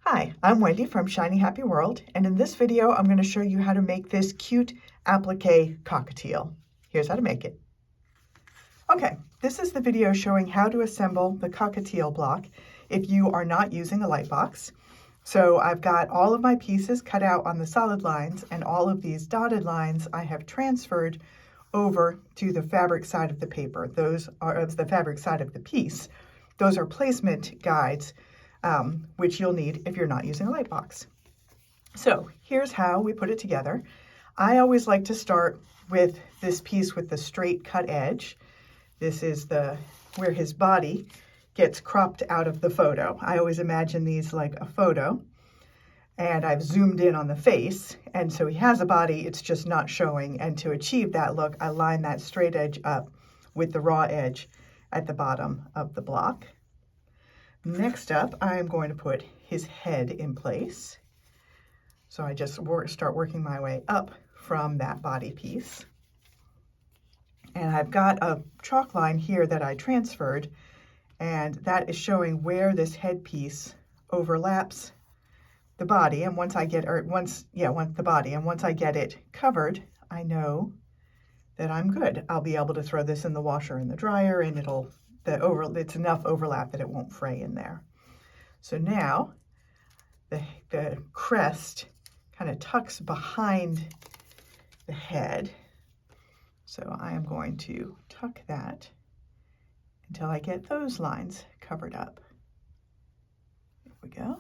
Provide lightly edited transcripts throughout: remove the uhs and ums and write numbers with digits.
Hi, I'm Wendy from Shiny Happy World, and in this video I'm going to show you how to make this cute applique cockatiel. Here's how to make it. Okay, this is the video showing how to assemble the cockatiel block if you are not using a light box. So I've got all of my pieces cut out on the solid lines, and all of these dotted lines I have transferred over to the fabric side of the paper. Those are of the fabric side of the piece. Those are placement guides, which you'll need if you're not using a light box. So here's how we put it together. I always like to start with this piece with the straight cut edge. This is where his body gets cropped out of the photo. I always imagine these like a photo, and I've zoomed in on the face, and so he has a body, it's just not showing, and to achieve that look, I line that straight edge up with the raw edge at the bottom of the block. Next up, I'm going to put his head in place. So I just start working my way up from that body piece. And I've got a chalk line here that I transferred, and that is showing where this head piece overlaps the body. And once I get it covered, I know that I'm good. I'll be able to throw this in the washer and the dryer, and it's enough overlap that it won't fray in there. So now the crest kind of tucks behind the head. So I am going to tuck that until I get those lines covered up. There we go.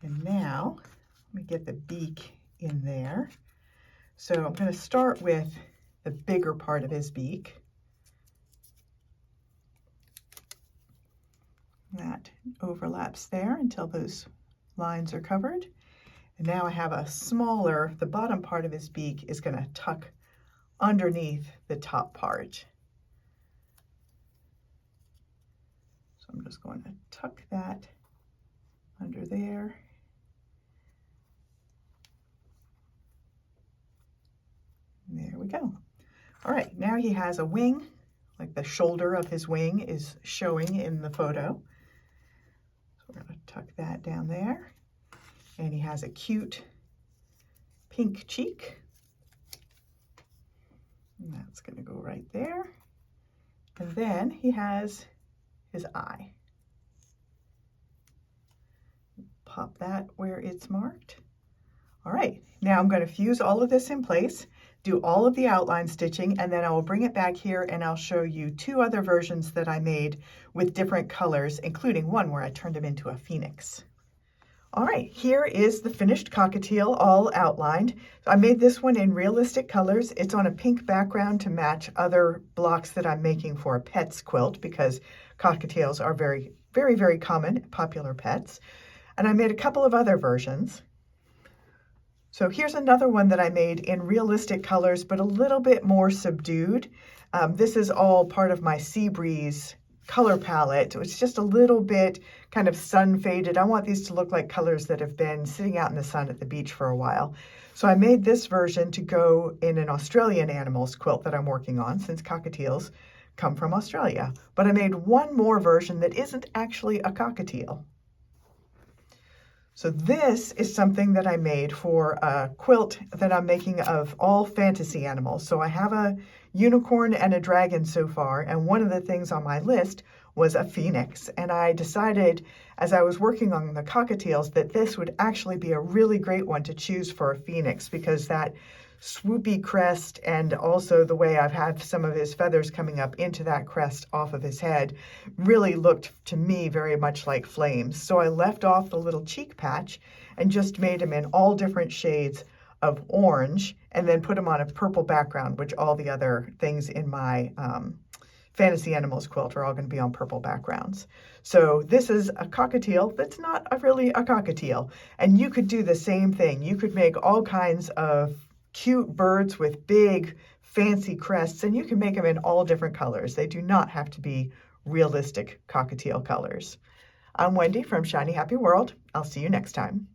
And now let me get the beak in there. So I'm going to start with the bigger part of his beak. That overlaps there until those lines are covered. And now I have the bottom part of his beak is going to tuck underneath the top part. So I'm just going to tuck that under there. There we go. All right, now he has a wing, like the shoulder of his wing is showing in the photo. So we're going to tuck that down there. And he has a cute pink cheek. And that's going to go right there. And then he has his eye. Pop that where it's marked. All right, now I'm going to fuse all of this in place, do all of the outline stitching, and then I will bring it back here and I'll show you two other versions that I made with different colors, including one where I turned him into a phoenix. All right, here is the finished cockatiel all outlined. I made this one in realistic colors. It's on a pink background to match other blocks that I'm making for a pet's quilt, because cockatiels are very, very, very common, popular pets. And I made a couple of other versions. So here's another one that I made in realistic colors, but a little bit more subdued. This is all part of my Sea Breeze color palette. It's just a little bit kind of sun faded. I want these to look like colors that have been sitting out in the sun at the beach for a while. So I made this version to go in an Australian animals quilt that I'm working on, since cockatiels come from Australia. But I made one more version that isn't actually a cockatiel. So this is something that I made for a quilt that I'm making of all fantasy animals. So I have a unicorn and a dragon so far, and one of the things on my list was a phoenix. And I decided as I was working on the cockatiels that this would actually be a really great one to choose for a phoenix, because that swoopy crest and also the way I've had some of his feathers coming up into that crest off of his head really looked to me very much like flames. So I left off the little cheek patch and just made him in all different shades of orange, and then put him on a purple background, which all the other things in my fantasy animals quilt are all going to be on purple backgrounds. So this is a cockatiel that's not really a cockatiel. And you could do the same thing. You could make all kinds of cute birds with big fancy crests, and you can make them in all different colors. They do not have to be realistic cockatiel colors. I'm Wendy from Shiny Happy World. I'll see you next time.